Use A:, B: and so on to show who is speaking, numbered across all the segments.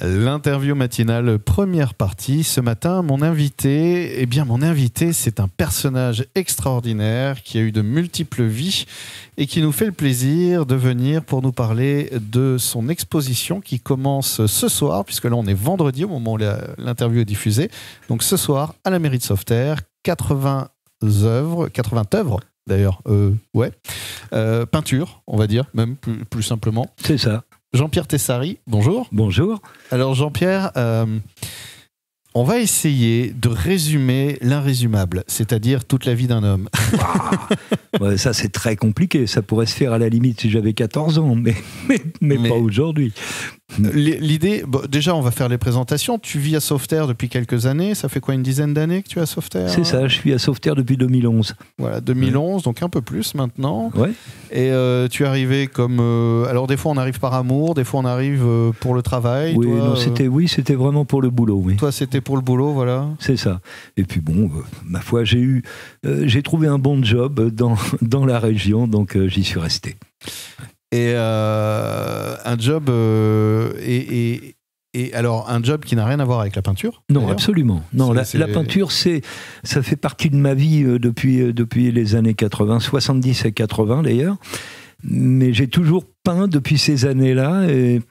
A: L'interview matinale, première partie. Ce matin, mon invité, c'est un personnage extraordinaire qui a eu de multiples vies et qui nous fait le plaisir de venir pour nous parler de son exposition qui commence ce soir, puisque là on est vendredi au moment où l'interview est diffusée. Donc ce soir, à la mairie de Sauveterre, 80 œuvres d'ailleurs, peinture, on va dire, même plus simplement.
B: C'est ça.
A: Jean-Pierre Tessari, bonjour.
B: Bonjour.
A: Alors Jean-Pierre, on va essayer de résumer l'inrésumable, c'est-à-dire toute la vie d'un homme.
B: Ouais, ça c'est très compliqué, ça pourrait se faire à la limite si j'avais 14 ans, mais pas aujourd'hui.
A: L'idée, déjà on va faire les présentations. Tu vis à Sauveterre depuis quelques années, ça fait quoi, une dizaine d'années que tu es à Sauveterre?
B: C'est ça, je suis à Sauveterre depuis 2011.
A: Voilà, 2011, ouais. Donc un peu plus maintenant.
B: Ouais.
A: Et tu es arrivé comme... alors des fois on arrive par amour, des fois on arrive pour le travail.
B: Oui,
A: toi,
B: non, c'était vraiment pour le boulot. Oui.
A: Toi c'était pour le boulot, voilà.
B: C'est ça. Et puis bon, ma foi, j'ai trouvé un bon job dans la région, donc j'y suis resté.
A: Et un job alors un job qui n'a rien à voir avec la peinture?
B: Non, absolument. Non, la peinture, ça fait partie de ma vie depuis les années 80, 70 et 80 d'ailleurs. Mais j'ai toujours peint depuis ces années-là et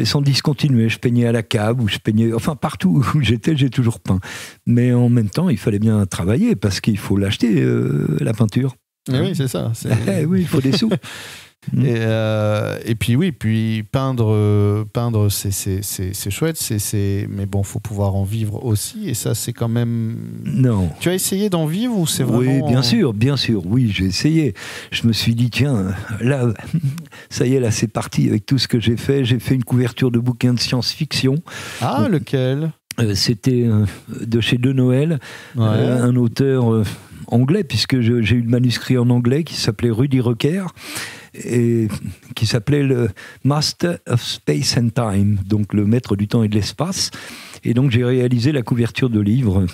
B: sans discontinuer. Je peignais à la cave ou je peignais, enfin partout où j'étais, j'ai toujours peint. Mais en même temps, il fallait bien travailler parce qu'il faut l'acheter la peinture.
A: Mais oui, c'est ça.
B: Oui, il faut des sous.
A: Et puis peindre c'est chouette, mais bon, faut pouvoir en vivre aussi, et ça c'est quand même...
B: Non.
A: Tu as essayé d'en vivre ou c'est vraiment...
B: Oui, bien sûr, oui, j'ai essayé. Je me suis dit, tiens, là, ça y est, là c'est parti avec tout ce que j'ai fait. J'ai fait une couverture de bouquin de science-fiction.
A: Ah, lequel?
B: C'était de chez De Noël,
A: ouais.
B: Un auteur anglais, puisque j'ai eu le manuscrit en anglais qui s'appelait Rudy Rucker, et qui s'appelait le Master of Space and Time, donc le maître du temps et de l'espace. Et donc j'ai réalisé la couverture de livre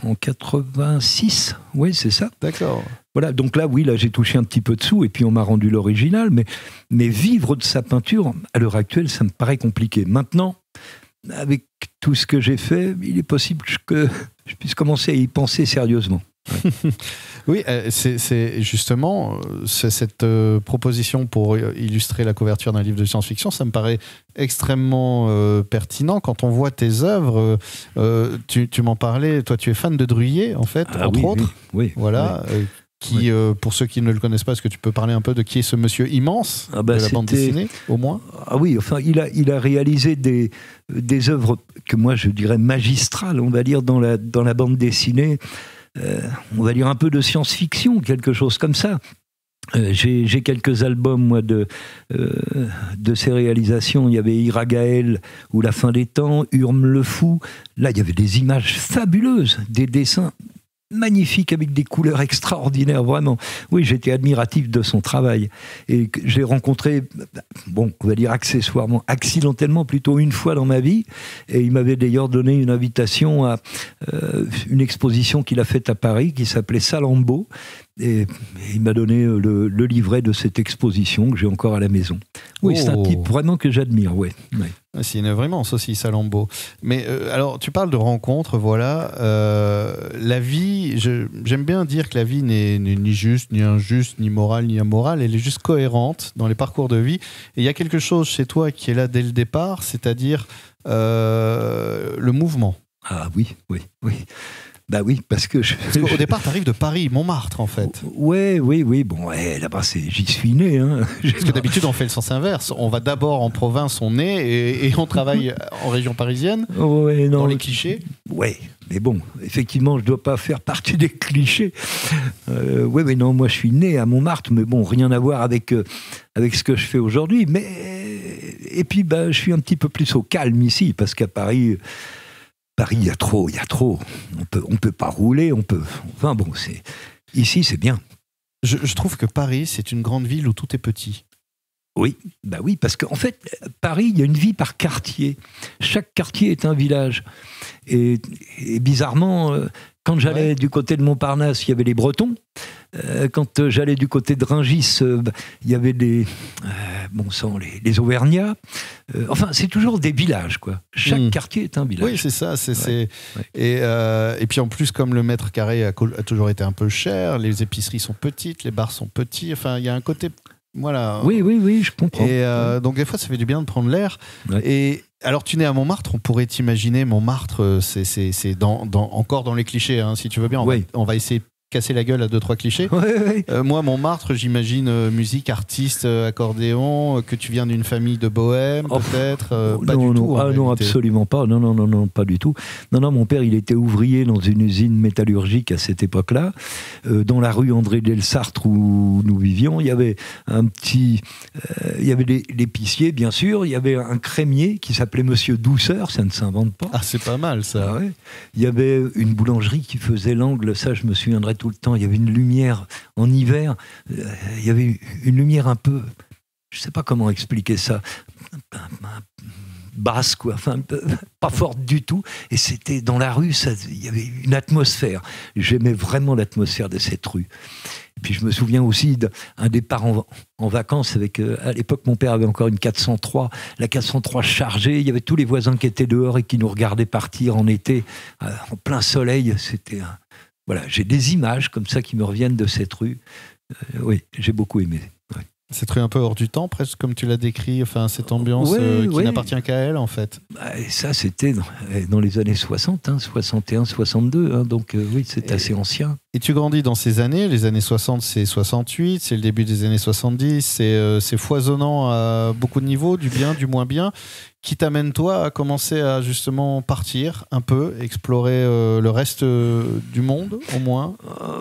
B: en 86, oui c'est ça.
A: D'accord.
B: Voilà, donc là j'ai touché un petit peu de sous et puis on m'a rendu l'original, mais vivre de sa peinture, à l'heure actuelle, ça me paraît compliqué. Maintenant, avec tout ce que j'ai fait, il est possible que je puisse commencer à y penser sérieusement. Ouais.
A: Oui, c'est justement cette proposition pour illustrer la couverture d'un livre de science-fiction, ça me paraît extrêmement pertinent. Quand on voit tes œuvres, tu m'en parlais, toi tu es fan de Druillet en fait, entre autres.
B: Oui,
A: voilà. Oui. Qui, pour ceux qui ne le connaissent pas, est-ce que tu peux parler un peu de qui est ce monsieur immense de la bande dessinée, au moins?
B: Ah oui, enfin, il a réalisé des œuvres que moi je dirais magistrales, on va dire, dans la bande dessinée. On va dire un peu de science-fiction, quelque chose comme ça. J'ai quelques albums, moi, de ces réalisations. Il y avait Iragaël ou La fin des temps, Urme le fou. Là, il y avait des images fabuleuses, des dessins magnifique, avec des couleurs extraordinaires, vraiment. Oui, j'étais admiratif de son travail. Et je l'ai rencontré, bon, on va dire accessoirement, accidentellement, plutôt une fois dans ma vie. Et il m'avait d'ailleurs donné une invitation à une exposition qu'il a faite à Paris, qui s'appelait Salammbô. Et il m'a donné le livret de cette exposition que j'ai encore à la maison. Oui, c'est un type vraiment que j'admire, ouais.
A: C'est une œuvre immense aussi, Salammbô. Mais alors, tu parles de rencontres, voilà. La vie, j'aime bien dire que la vie n'est ni juste, ni injuste, ni morale, ni amorale. Elle est juste cohérente dans les parcours de vie. Et il y a quelque chose chez toi qui est là dès le départ, c'est-à-dire le mouvement.
B: Ah oui. Bah oui, parce
A: qu'au départ, tu arrives de Paris, Montmartre, en fait.
B: Oui. Bon, là-bas, j'y suis né. Hein.
A: Parce que d'habitude, on fait le sens inverse. On va d'abord en province, on est, et on travaille en région parisienne, dans les clichés.
B: Oui, mais bon, effectivement, je ne dois pas faire partie des clichés. Oui, non, moi, je suis né à Montmartre, mais bon, rien à voir avec ce que je fais aujourd'hui. Et puis, je suis un petit peu plus au calme ici, parce qu'à Paris, il y a trop. On peut pas rouler, enfin bon, ici c'est bien.
A: Je trouve que Paris, c'est une grande ville où tout est petit.
B: Oui, parce qu'en fait, Paris, il y a une vie par quartier. Chaque quartier est un village. Et bizarrement, quand j'allais du côté de Montparnasse, il y avait les Bretons. Quand j'allais du côté de Rungis, il y avait les Auvergnats. Enfin, c'est toujours des villages, quoi. Chaque quartier est un village.
A: Oui, c'est ça. Et puis en plus, comme le mètre carré a toujours été un peu cher, les épiceries sont petites, les bars sont petits. Enfin, il y a un côté... Voilà.
B: Oui, je comprends.
A: Et donc des fois, ça fait du bien de prendre l'air. Ouais. Et alors, tu nais à Montmartre, on pourrait t'imaginer, Montmartre, c'est encore dans les clichés, hein, si tu veux bien. On va essayer de casser la gueule à 2-3 clichés. Moi, Montmartre, j'imagine musique, artiste, accordéon, que tu viens d'une famille de bohème, peut-être. Pas du tout.
B: Non, absolument pas. Non, pas du tout. Non, mon père, il était ouvrier dans une usine métallurgique à cette époque-là. Dans la rue André Delsartre où nous vivions, il y avait il y avait l'épicier, bien sûr. Il y avait un crémier qui s'appelait Monsieur Douceur, ça ne s'invente pas.
A: Ah, c'est pas mal, ça.
B: Ouais. Il y avait une boulangerie qui faisait l'angle, ça, je me souviendrai tout le temps. Il y avait une lumière en hiver, il y avait une lumière un peu, je ne sais pas comment expliquer ça, basse, quoi, enfin, pas forte du tout, et c'était dans la rue, il y avait une atmosphère. J'aimais vraiment l'atmosphère de cette rue. Et puis je me souviens aussi d'un départ en vacances avec, à l'époque mon père avait encore une 403, la 403 chargée, il y avait tous les voisins qui étaient dehors et qui nous regardaient partir en été, en plein soleil. C'était voilà, j'ai des images comme ça qui me reviennent de cette rue. Oui, j'ai beaucoup aimé. Ouais.
A: Cette rue un peu hors du temps, presque comme tu l'as décrit, enfin, cette ambiance qui n'appartient qu'à elle, en fait.
B: Et ça, c'était dans les années 60, 61, 62, donc oui, c'est assez ancien.
A: Et tu grandis dans ces années, les années 60, c'est 68, c'est le début des années 70, c'est foisonnant à beaucoup de niveaux, du bien, du moins bien, qui t'amène, toi, à commencer à justement partir un peu, explorer le reste du monde, au moins.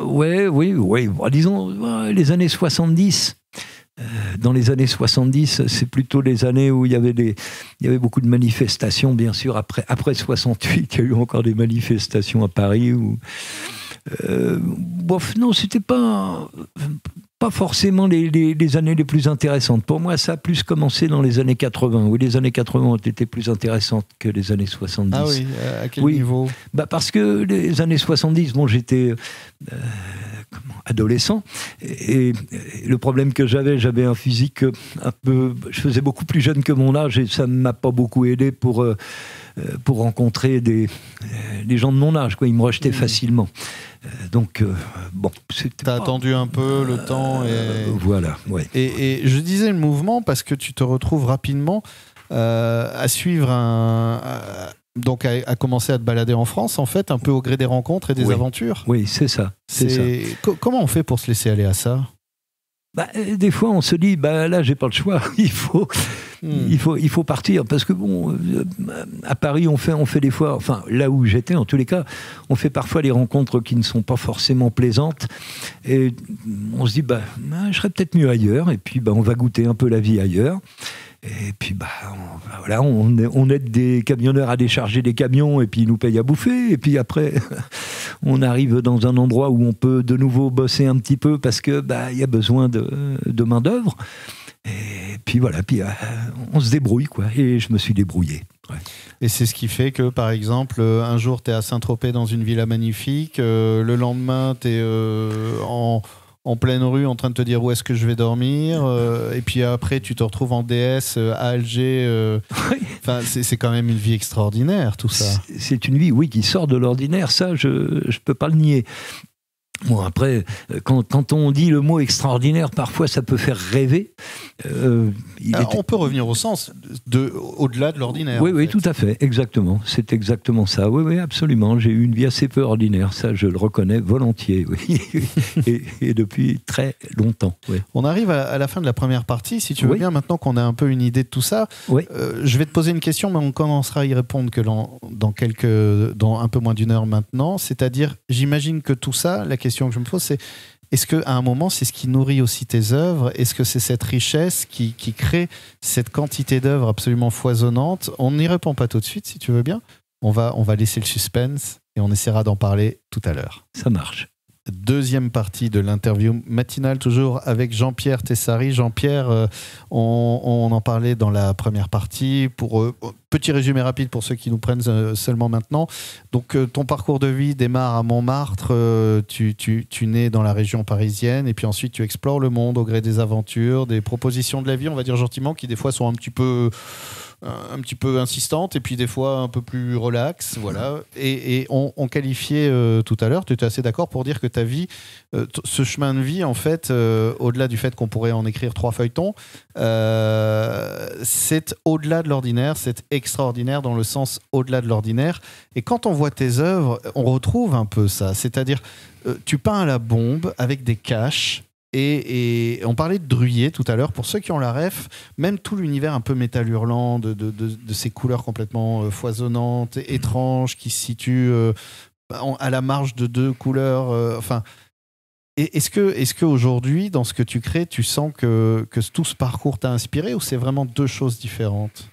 B: Oui. Bon, disons, les années 70... Dans les années 70, c'est plutôt les années où il y avait beaucoup de manifestations, bien sûr. Après 68, il y a eu encore des manifestations à Paris. Non, c'était pas forcément les années les plus intéressantes. Pour moi, ça a plus commencé dans les années 80. Oui, les années 80 ont été plus intéressantes que les années 70.
A: Ah oui, à quel niveau ?
B: Parce que les années 70, j'étais... adolescent, et le problème que j'avais un physique un peu, je faisais beaucoup plus jeune que mon âge, et ça ne m'a pas beaucoup aidé pour rencontrer des gens de mon âge, quoi. Ils me rejetaient facilement. Donc,
A: t'as attendu un peu le temps
B: voilà, ouais.
A: Et je disais le mouvement parce que tu te retrouves rapidement à suivre donc à commencer à te balader en France, en fait, un peu au gré des rencontres et des aventures.
B: Oui, c'est ça.
A: Comment on fait pour se laisser aller à ça ?
B: Des fois, on se dit, là, j'ai pas le choix. Il faut partir. Parce que à Paris, on fait des fois, enfin, là où j'étais, en tous les cas, on fait parfois des rencontres qui ne sont pas forcément plaisantes. Et on se dit, je serais peut-être mieux ailleurs. Et puis, on va goûter un peu la vie ailleurs. Et puis, on aide des camionneurs à décharger des camions et puis ils nous payent à bouffer. Et puis après, on arrive dans un endroit où on peut de nouveau bosser un petit peu parce que y a besoin de main-d'œuvre. Et puis voilà, on se débrouille, quoi. Et je me suis débrouillé. Ouais.
A: Et c'est ce qui fait que, par exemple, un jour, tu es à Saint-Tropez dans une villa magnifique, le lendemain, tu es en pleine rue en train de te dire où est-ce que je vais dormir, et puis après tu te retrouves en DS à Alger. Enfin, c'est quand même une vie extraordinaire, tout ça.
B: C'est une vie, oui, qui sort de l'ordinaire, ça je peux pas le nier. Bon, après, quand on dit le mot extraordinaire, parfois ça peut faire rêver.
A: On peut revenir au sens au-delà de l'ordinaire.
B: Oui, tout à fait, exactement. C'est exactement ça. Oui, absolument. J'ai eu une vie assez peu ordinaire, ça je le reconnais volontiers, oui. et depuis très longtemps. Oui.
A: On arrive à la fin de la première partie, si tu veux bien, maintenant qu'on a un peu une idée de tout ça.
B: Oui.
A: Je vais te poser une question, mais on commencera à y répondre que dans un peu moins d'une heure maintenant. C'est-à-dire, j'imagine que tout ça, la question que je me pose, c'est est-ce qu'à un moment, c'est ce qui nourrit aussi tes œuvres ? Est-ce que c'est cette richesse qui crée cette quantité d'œuvres absolument foisonnante ? On n'y répond pas tout de suite, si tu veux bien. On va laisser le suspense et on essaiera d'en parler tout à l'heure.
B: Ça marche.
A: Deuxième partie de l'interview matinale, toujours avec Jean-Pierre Tessary. Jean-Pierre, on en parlait dans la première partie. Petit résumé rapide pour ceux qui nous prennent seulement maintenant. Donc, ton parcours de vie démarre à Montmartre. Tu nais dans la région parisienne et puis ensuite tu explores le monde au gré des aventures, des propositions de la vie, on va dire gentiment, qui des fois sont un petit peu insistante et puis des fois un peu plus relax, voilà. Et on qualifiait tout à l'heure, tu étais assez d'accord pour dire que ta vie, ce chemin de vie en fait, au-delà du fait qu'on pourrait en écrire 3 feuilletons, c'est au-delà de l'ordinaire, c'est extraordinaire dans le sens au-delà de l'ordinaire. Et quand on voit tes œuvres, on retrouve un peu ça, c'est-à-dire tu peins à la bombe avec des caches. Et on parlait de Druillet tout à l'heure. Pour ceux qui ont la ref, même tout l'univers un peu métal hurlant de ces couleurs complètement foisonnantes, étranges, qui se situent à la marge de 2 couleurs. Est-ce que aujourd'hui, dans ce que tu crées, tu sens que tout ce parcours t'a inspiré ou c'est vraiment 2 choses différentes ?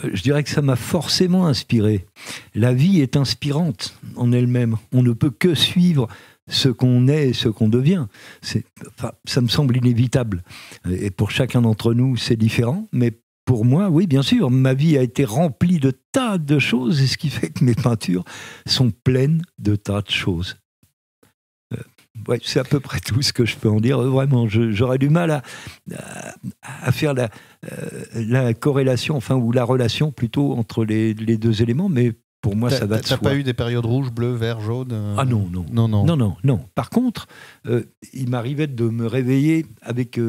B: Je dirais que ça m'a forcément inspiré. La vie est inspirante en elle-même. On ne peut que suivre ce qu'on est et ce qu'on devient. Ça me semble inévitable. Et pour chacun d'entre nous, c'est différent. Mais pour moi, oui, bien sûr, ma vie a été remplie de tas de choses, et ce qui fait que mes peintures sont pleines de tas de choses. Ouais, c'est à peu près tout ce que je peux en dire. Vraiment, j'aurais du mal à faire la corrélation, ou la relation plutôt entre les 2 éléments, mais pour moi, ça va de soi.
A: T'as pas eu des périodes rouges, bleues, vert, jaune
B: Ah non. Par contre, il m'arrivait de me réveiller avec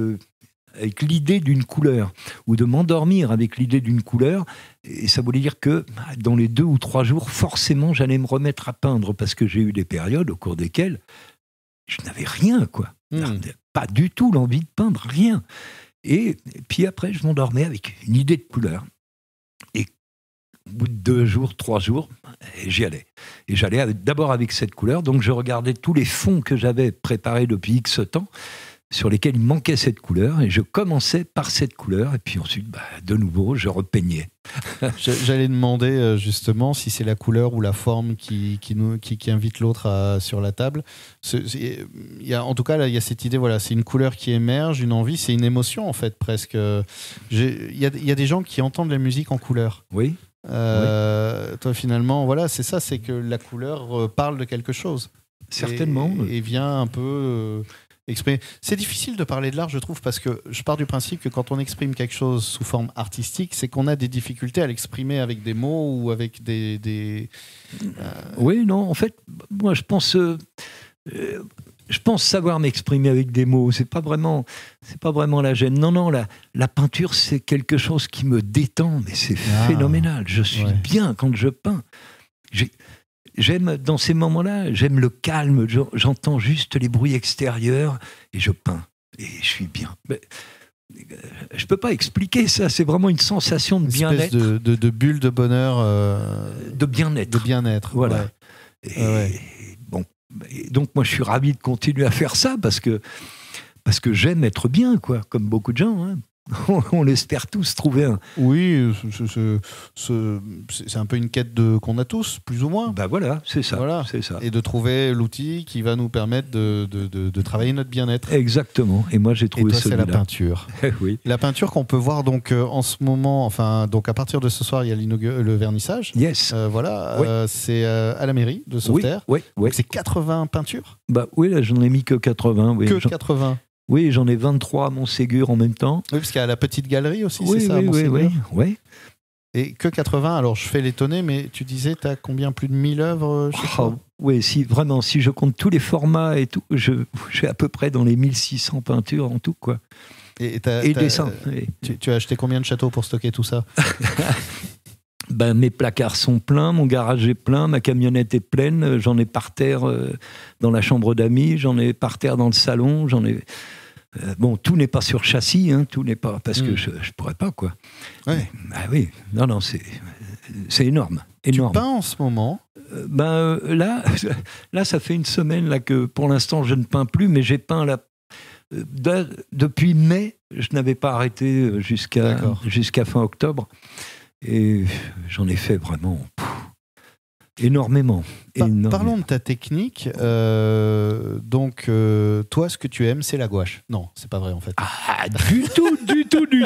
B: l'idée d'une couleur, ou de m'endormir avec l'idée d'une couleur, et ça voulait dire que dans les 2 ou 3 jours, forcément, j'allais me remettre à peindre, parce que j'ai eu des périodes au cours desquelles je n'avais rien, quoi. Pas du tout l'envie de peindre, rien. Et puis après, je m'endormais avec une idée de couleur. Et au bout de 2 jours, 3 jours, j'y allais. Et j'allais d'abord avec cette couleur. Donc je regardais tous les fonds que j'avais préparés depuis X temps, sur lesquels il manquait cette couleur, et je commençais par cette couleur, et puis ensuite, de nouveau, je repeignais.
A: J'allais demander justement si c'est la couleur ou la forme qui invite l'autre sur la table. En tout cas, là, il y a cette idée, voilà, c'est une couleur qui émerge, une envie, c'est une émotion en fait, presque. Il y a des gens qui entendent la musique en couleur.
B: Oui.
A: Toi, finalement, voilà, c'est ça, c'est que la couleur parle de quelque chose.
B: Certainement.
A: Et vient un peu... exprimer. C'est difficile de parler de l'art, je trouve, parce que je pars du principe que quand on exprime quelque chose sous forme artistique, c'est qu'on a des difficultés à l'exprimer avec des mots ou avec des...
B: Oui, non, en fait, moi je pense savoir m'exprimer avec des mots. C'est pas vraiment la gêne. Non, la peinture, c'est quelque chose qui me détend, mais c'est phénoménal. Je suis bien quand je peins. J'aime, dans ces moments-là, j'aime le calme, j'entends juste les bruits extérieurs et je peins. Et je suis bien. Mais, je ne peux pas expliquer ça, c'est vraiment une sensation de bien-être.
A: Une espèce de bulle de bonheur.
B: De bien-être.
A: De bien-être,
B: voilà. Ouais. Bon, donc moi je suis ravi de continuer à faire ça parce que j'aime être bien, quoi, comme beaucoup de gens, hein. On l'espère tous trouver un...
A: Oui, c'est un peu une quête qu'on a tous, plus ou moins.
B: Voilà, c'est ça, c'est ça.
A: Et de trouver l'outil qui va nous permettre de travailler notre bien-être.
B: Exactement. Et moi, j'ai trouvé celui-là.
A: C'est la peinture.
B: Oui.
A: La peinture qu'on peut voir donc en ce moment, donc à partir de ce soir, il y a le vernissage.
B: Yes.
A: Voilà,
B: oui.
A: C'est à la mairie de Sauveterre.
B: Oui.
A: Donc c'est 80 peintures.
B: Oui, là, j'en ai mis que 80. Oui.
A: Que 80.
B: Oui, j'en ai 23 à Montségur en même temps.
A: Oui, parce qu'il y a la petite galerie aussi,
B: oui,
A: c'est ça, à Montségur.
B: Oui.
A: Et que 80, alors je fais l'étonner, mais tu disais, tu as combien, plus de 1000 œuvres chez toi ?
B: Oui, si je compte tous les formats et tout, je suis à peu près dans les 1600 peintures en tout, quoi. Et dessins.
A: Tu as acheté combien de châteaux pour stocker tout ça ?
B: Mes placards sont pleins, mon garage est plein, ma camionnette est pleine, j'en ai par terre dans la chambre d'amis, j'en ai par terre dans le salon, j'en ai... tout n'est pas sur châssis, hein, tout n'est pas... Parce que je pourrais pas, quoi.
A: Ouais.
B: Oui, non, c'est énorme.
A: Tu peins en ce moment ?
B: Là, ça fait une semaine là, que pour l'instant, je ne peins plus, mais j'ai peint là... depuis mai, je n'avais pas arrêté jusqu'à fin octobre. Et j'en ai fait vraiment Énormément.
A: Parlons de ta technique. Donc, toi, ce que tu aimes, c'est la gouache. Non, c'est pas vrai en fait.
B: Ah, du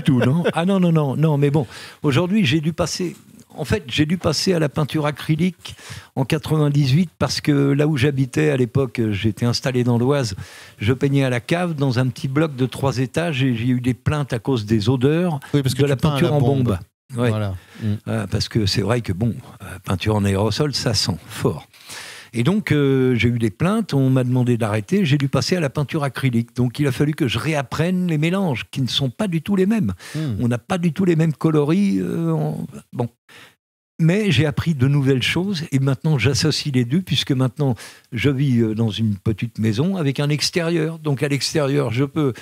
B: tout, non. Ah non, mais bon, aujourd'hui, j'ai dû passer à la peinture acrylique en 98 parce que là où j'habitais à l'époque, j'étais installé dans l'Oise, je peignais à la cave dans un petit bloc de 3 étages et j'ai eu des plaintes à cause des odeurs de la peinture en bombe. Ouais.
A: Voilà.
B: Parce que c'est vrai que peinture en aérosol, ça sent fort. Et donc, j'ai eu des plaintes, on m'a demandé d'arrêter, j'ai dû passer à la peinture acrylique. Donc, il a fallu que je réapprenne les mélanges, qui ne sont pas du tout les mêmes. On n'a pas du tout les mêmes coloris. Bon. Mais j'ai appris de nouvelles choses, et maintenant, j'associe les deux, puisque maintenant, je vis dans une petite maison avec un extérieur. Donc, à l'extérieur, je peux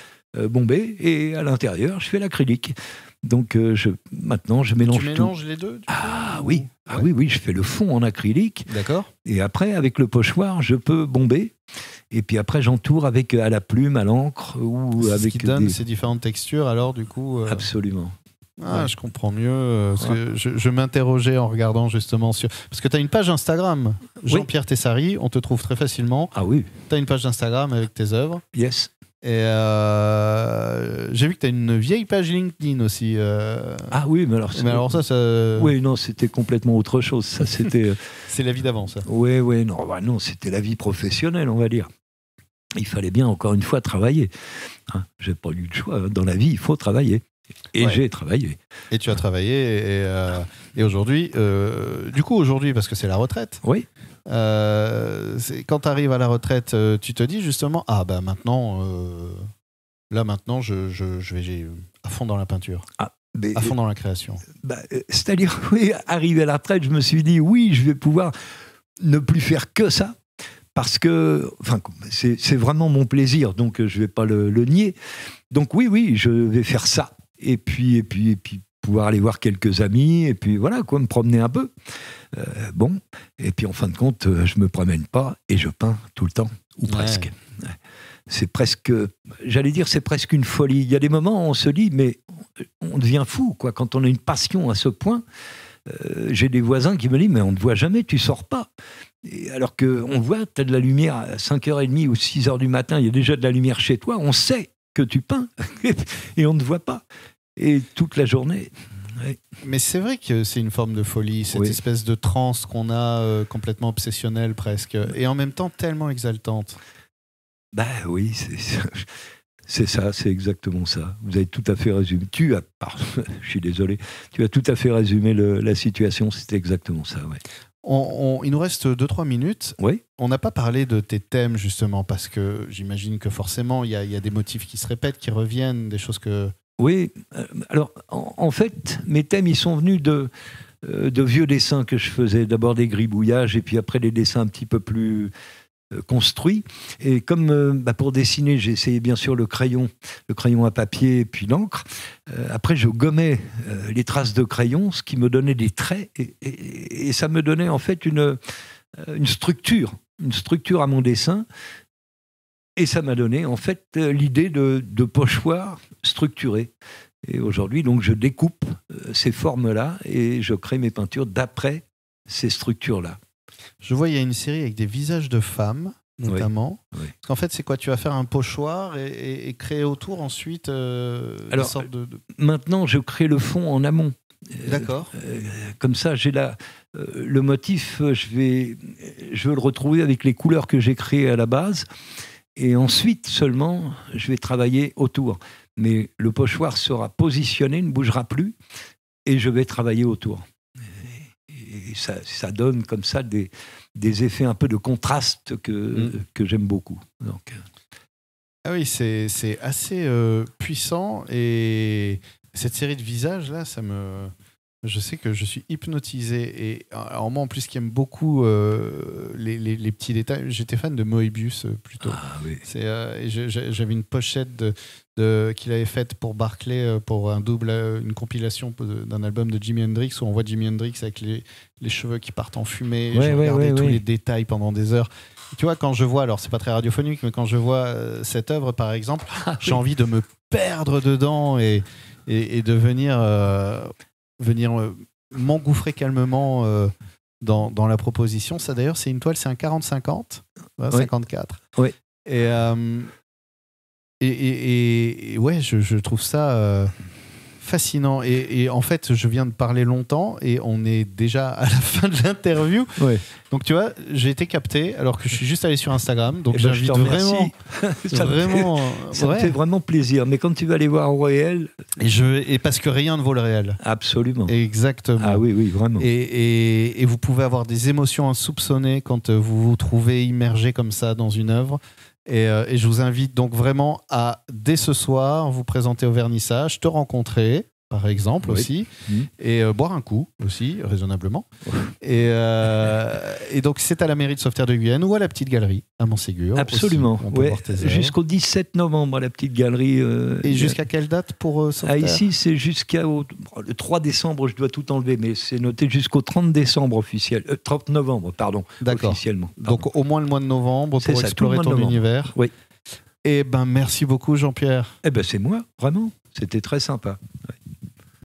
B: bomber, et à l'intérieur, je fais l'acrylique. Donc maintenant je mélange tout.
A: Tu mélanges les deux
B: oui, je fais le fond en acrylique.
A: D'accord.
B: Et après avec le pochoir, je peux bomber. Et puis après j'entoure avec à la plume, à l'encre ou avec
A: ce qui donne ces différentes textures alors du coup.
B: Absolument.
A: Je comprends mieux. Parce que je m'interrogeais en regardant justement sur. Parce que tu as une page Instagram, Jean-Pierre Tessary, on te trouve très facilement.
B: Ah oui.
A: Tu as une page Instagram avec tes œuvres.
B: Yes.
A: Et j'ai vu que tu as une vieille page LinkedIn aussi.
B: Ah oui, mais alors
A: ça.
B: Oui, non, c'était complètement autre chose. Ça, c'était.
A: C'est la vie d'avant, ça.
B: Oui, non, c'était la vie professionnelle, on va dire. Il fallait bien, encore une fois, travailler. J'ai pas eu le choix. Dans la vie, il faut travailler. Et j'ai travaillé.
A: Et tu as travaillé. Et aujourd'hui, aujourd'hui, parce que c'est la retraite.
B: Oui.
A: Quand tu arrives à la retraite, tu te dis justement maintenant je vais à fond dans la peinture, à fond dans la création.
B: C'est-à-dire, oui, arrivé à la retraite, je me suis dit oui, je vais pouvoir ne plus faire que ça. Parce que c'est vraiment mon plaisir, donc je ne vais pas le nier. Donc oui, je vais faire ça. Et puis pouvoir aller voir quelques amis, et puis voilà, me promener un peu. Et puis en fin de compte, je me promène pas et je peins tout le temps, ou presque. Ouais. C'est presque, j'allais dire, c'est presque une folie. Il y a des moments où on se dit, mais on devient fou, quand on a une passion à ce point. J'ai des voisins qui me disent, mais on ne te voit jamais, tu sors pas. Et alors qu'on voit, tu as de la lumière à 5h30 ou 6h du matin, il y a déjà de la lumière chez toi, on sait que tu peins, et on ne te voit pas. Et toute la journée. Ouais.
A: Mais c'est vrai que c'est une forme de folie, cette espèce de transe qu'on a complètement obsessionnelle presque, et en même temps tellement exaltante.
B: Oui, c'est ça, c'est exactement ça. Vous avez tout à fait résumé. Je suis désolé, tu as tout à fait résumé la situation, c'était exactement ça, ouais.
A: Il nous reste 2-3 minutes.
B: Oui.
A: On n'a pas parlé de tes thèmes, justement, parce que j'imagine que forcément, il y a des motifs qui se répètent, qui reviennent, des choses que...
B: Oui, alors en fait, mes thèmes, ils sont venus de vieux dessins que je faisais. D'abord des gribouillages et puis après des dessins un petit peu plus construits. Et comme pour dessiner, j'ai essayé bien sûr le crayon à papier et puis l'encre. Après, je gommais les traces de crayon, ce qui me donnait des traits et ça me donnait en fait une structure à mon dessin. Et ça m'a donné en fait l'idée de pochoir structuré. Et aujourd'hui, donc, je découpe ces formes-là et je crée mes peintures d'après ces structures-là.
A: Je vois, il y a une série avec des visages de femmes, notamment.
B: Oui.
A: Parce qu'en fait, c'est quoi? Tu vas faire un pochoir et créer autour ensuite
B: Alors,
A: des sortes de...
B: Maintenant, je crée le fond en amont.
A: D'accord.
B: Comme ça, j'ai le motif, je veux le retrouver avec les couleurs que j'ai créées à la base. Et ensuite seulement, je vais travailler autour. Mais le pochoir sera positionné, ne bougera plus, et je vais travailler autour. Et ça donne comme ça des effets un peu de contraste que j'aime beaucoup. Donc,
A: ah oui, c'est assez puissant. Et cette série de visages, là, je sais que je suis hypnotisé. Et alors moi, en plus, qui aime beaucoup les petits détails, j'étais fan de Moebius plutôt.
B: Ah, oui.
A: J'avais une pochette qu'il avait faite pour Barclay pour une compilation d'un album de Jimi Hendrix où on voit Jimi Hendrix avec les cheveux qui partent en fumée. J'ai regardé tous les détails pendant des heures. Tu vois, quand je vois, alors c'est pas très radiophonique, mais quand je vois cette œuvre, par exemple, j'ai envie de me perdre dedans et de venir m'engouffrer calmement dans la proposition. Ça d'ailleurs, c'est une toile, c'est un 40-50, 54.
B: Oui.
A: Et ouais, je trouve ça fascinant. Et en fait, je viens de parler longtemps et on est déjà à la fin de l'interview.
B: Ouais.
A: Donc tu vois, j'ai été capté alors que je suis juste allé sur Instagram. Donc
B: je te remercie.
A: ça
B: me fait vraiment plaisir. Mais quand tu vas aller voir au réel...
A: Et parce que rien ne vaut le réel.
B: Absolument.
A: Exactement.
B: Ah oui, vraiment.
A: Et vous pouvez avoir des émotions insoupçonnées quand vous vous trouvez immergé comme ça dans une œuvre. Et je vous invite donc vraiment à, dès ce soir, vous présenter au vernissage, te rencontrer, par exemple, aussi, et boire un coup aussi, raisonnablement. Et donc, c'est à la mairie de Sauveterre de Guyenne ou à la Petite Galerie à Montségur.
B: Absolument.
A: Aussi, on peut voir tes œuvres.
B: Jusqu'au 17 novembre à la Petite Galerie.
A: Et jusqu'à quelle date pour Sauveterre ?
B: Ici, c'est jusqu'au le 3 décembre, je dois tout enlever, mais c'est noté jusqu'au 30 décembre officiel. 30 novembre, pardon, officiellement. Pardon.
A: Donc, au moins le mois de novembre pour explorer ton univers.
B: Oui.
A: Eh ben, merci beaucoup, Jean-Pierre.
B: Eh ben, c'est moi, vraiment. C'était très sympa. Ouais.